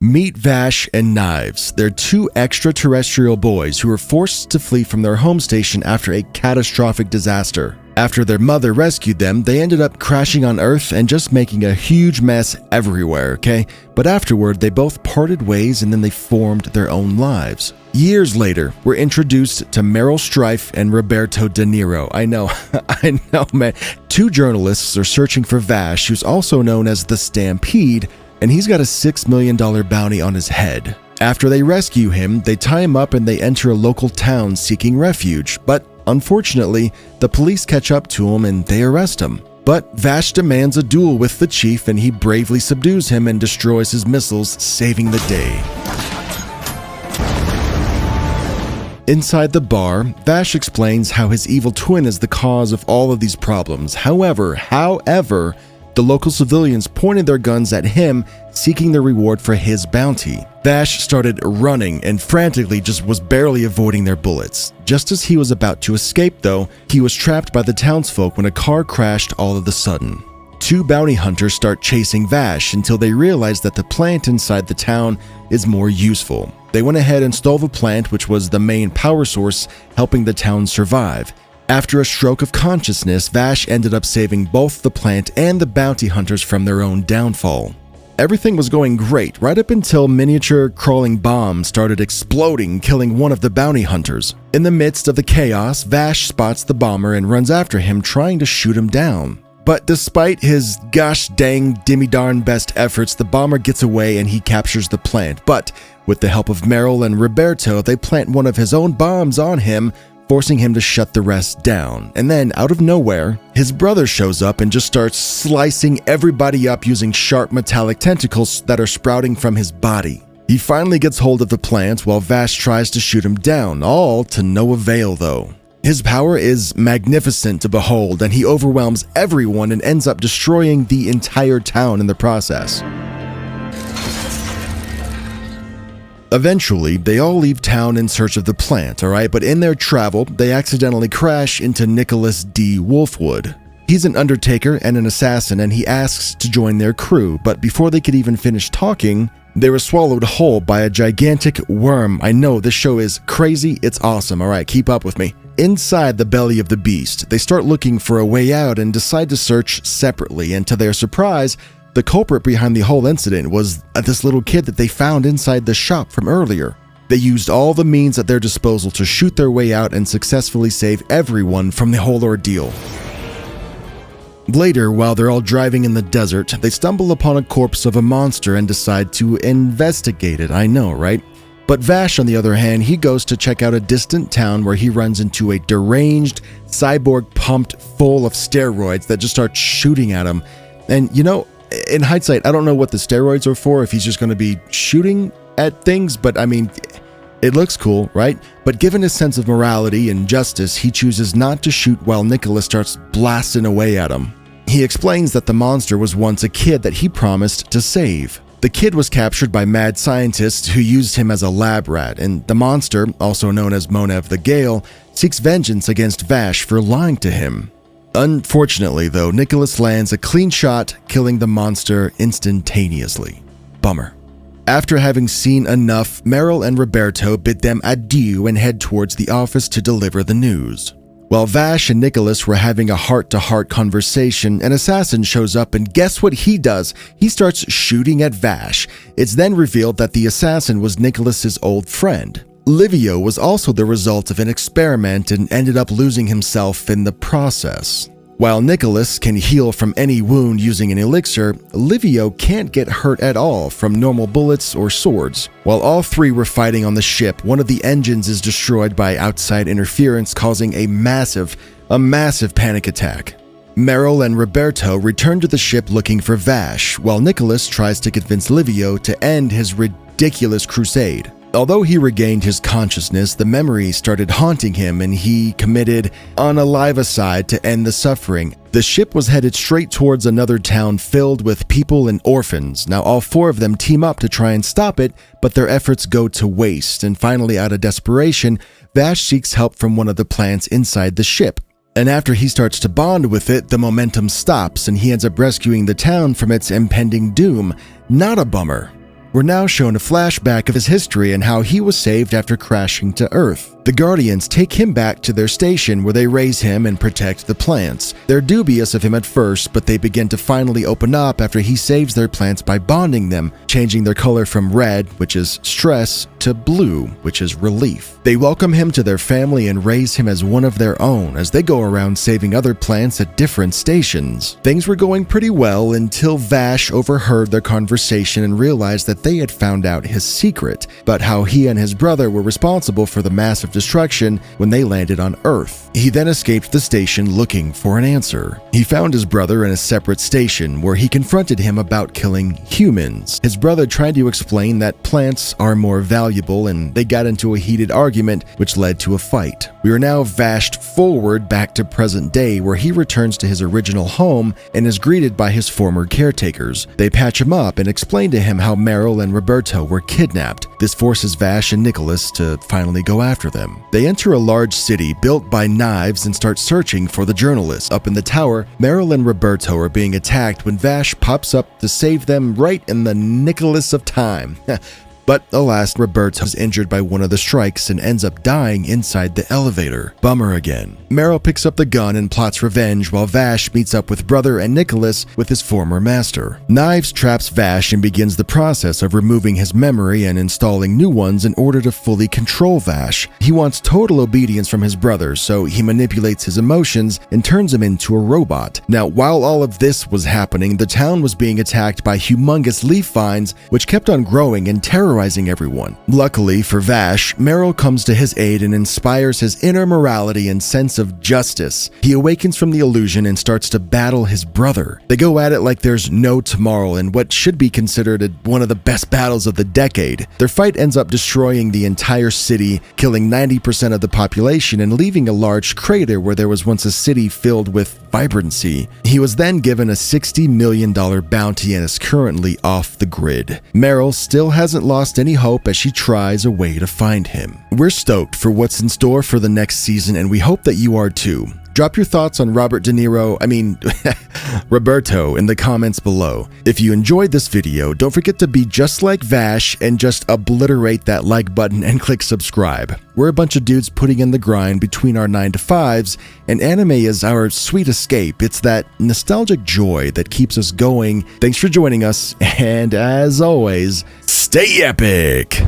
Meet Vash and Knives. They're two extraterrestrial boys who were forced to flee from their home station after a catastrophic disaster. After their mother rescued them, they ended up crashing on Earth and just making a huge mess everywhere, okay? But afterward, they both parted ways and then they formed their own lives. Years later, we're introduced to Meryl Streep and Roberto De Niro. I know, man. Two journalists are searching for Vash, who's also known as the Stampede, and he's got a $6 million bounty on his head. After they rescue him, they tie him up and they enter a local town seeking refuge, but unfortunately, the police catch up to him and they arrest him. But Vash demands a duel with the chief and he bravely subdues him and destroys his missiles, saving the day. Inside the bar, Vash explains how his evil twin is the cause of all of these problems. However, the local civilians pointed their guns at him, seeking the reward for his bounty. Vash started running and frantically just was barely avoiding their bullets. Just as he was about to escape though, he was trapped by the townsfolk when a car crashed all of a sudden. Two bounty hunters start chasing Vash until they realize that the plant inside the town is more useful. They went ahead and stole the plant, which was the main power source helping the town survive. After a stroke of consciousness, Vash ended up saving both the plant and the bounty hunters from their own downfall. Everything was going great right up until miniature crawling bombs started exploding, killing one of the bounty hunters. In the midst of the chaos, Vash spots the bomber and runs after him, trying to shoot him down. But despite his gosh dang dimmy darn best efforts, the bomber gets away and he captures the plant. But with the help of Meryl and Roberto, they plant one of his own bombs on him, forcing him to shut the rest down. And then, out of nowhere, his brother shows up and just starts slicing everybody up using sharp metallic tentacles that are sprouting from his body. He finally gets hold of the plant while Vash tries to shoot him down, all to no avail though. His power is magnificent to behold, and he overwhelms everyone and ends up destroying the entire town in the process. Eventually, they all leave town in search of the plant, alright? But in their travel, they accidentally crash into Nicholas D. Wolfwood. He's an undertaker and an assassin, and he asks to join their crew, but before they could even finish talking, they were swallowed whole by a gigantic worm. I know, this show is crazy, it's awesome, alright, keep up with me. Inside the belly of the beast, they start looking for a way out and decide to search separately, and to their surprise, the culprit behind the whole incident was this little kid that they found inside the shop from earlier. They used all the means at their disposal to shoot their way out and successfully save everyone from the whole ordeal. Later, while they're all driving in the desert, they stumble upon a corpse of a monster and decide to investigate it. I know, right? But Vash, on the other hand, he goes to check out a distant town where he runs into a deranged cyborg pumped full of steroids that just start shooting at him. And you know, in hindsight, I don't know what the steroids are for, if he's just going to be shooting at things, but I mean, it looks cool, right? But given his sense of morality and justice, he chooses not to shoot while Nicholas starts blasting away at him. He explains that the monster was once a kid that he promised to save. The kid was captured by mad scientists who used him as a lab rat, and the monster, also known as Monev the Gale, seeks vengeance against Vash for lying to him. Unfortunately, though, Nicholas lands a clean shot, killing the monster instantaneously. Bummer. After having seen enough, Meryl and Roberto bid them adieu and head towards the office to deliver the news. While Vash and Nicholas were having a heart-to-heart conversation, an assassin shows up and guess what he does? He starts shooting at Vash. It's then revealed that the assassin was Nicholas's old friend. Livio was also the result of an experiment and ended up losing himself in the process. While Nicholas can heal from any wound using an elixir, Livio can't get hurt at all from normal bullets or swords. While all three were fighting on the ship, one of the engines is destroyed by outside interference, causing a massive panic attack. Meryl and Roberto return to the ship looking for Vash, while Nicholas tries to convince Livio to end his ridiculous crusade. Although he regained his consciousness, the memory started haunting him and he committed unalivicide to end the suffering. The ship was headed straight towards another town filled with people and orphans. Now all four of them team up to try and stop it, but their efforts go to waste, and finally, out of desperation, Vash seeks help from one of the plants inside the ship. And after he starts to bond with it, the momentum stops and he ends up rescuing the town from its impending doom. Not a bummer. We're now shown a flashback of his history and how he was saved after crashing to Earth. The Guardians take him back to their station where they raise him and protect the plants. They're dubious of him at first, but they begin to finally open up after he saves their plants by bonding them, changing their color from red, which is stress, to blue, which is relief. They welcome him to their family and raise him as one of their own as they go around saving other plants at different stations. Things were going pretty well until Vash overheard their conversation and realized that they had found out his secret, but how he and his brother were responsible for the massive destruction when they landed on Earth. He then escaped the station looking for an answer. He found his brother in a separate station where he confronted him about killing humans. His brother tried to explain that plants are more valuable, and they got into a heated argument which led to a fight. We are now vashed forward back to present day where he returns to his original home and is greeted by his former caretakers. They patch him up and explain to him how Meryl and Roberto were kidnapped. This forces Vash and Nicholas to finally go after them. They enter a large city built by knives and start searching for the journalists. Up in the tower, Meryl and Roberto are being attacked when Vash pops up to save them right in the Nicholas of time. But alas, Roberto is injured by one of the strikes and ends up dying inside the elevator. Bummer again. Meryl picks up the gun and plots revenge while Vash meets up with brother and Nicholas with his former master. Knives traps Vash and begins the process of removing his memory and installing new ones in order to fully control Vash. He wants total obedience from his brother, so he manipulates his emotions and turns him into a robot. Now, while all of this was happening, the town was being attacked by humongous leaf vines which kept on growing and terrorizing everyone. Luckily for Vash, Meryl comes to his aid and inspires his inner morality and sense of justice. He awakens from the illusion and starts to battle his brother. They go at it like there's no tomorrow in what should be considered one of the best battles of the decade. Their fight ends up destroying the entire city, killing 90% of the population and leaving a large crater where there was once a city filled with vibrancy. He was then given a $60 million bounty and is currently off the grid. Meryl still hasn't lost any hope as she tries a way to find him. We're stoked for what's in store for the next season, and we hope that you are too. Drop your thoughts on Roberto, in the comments below. If you enjoyed this video, don't forget to be just like Vash and just obliterate that like button and click subscribe. We're a bunch of dudes putting in the grind between our 9 to 5s, and anime is our sweet escape. It's that nostalgic joy that keeps us going. Thanks for joining us, and as always, stay epic!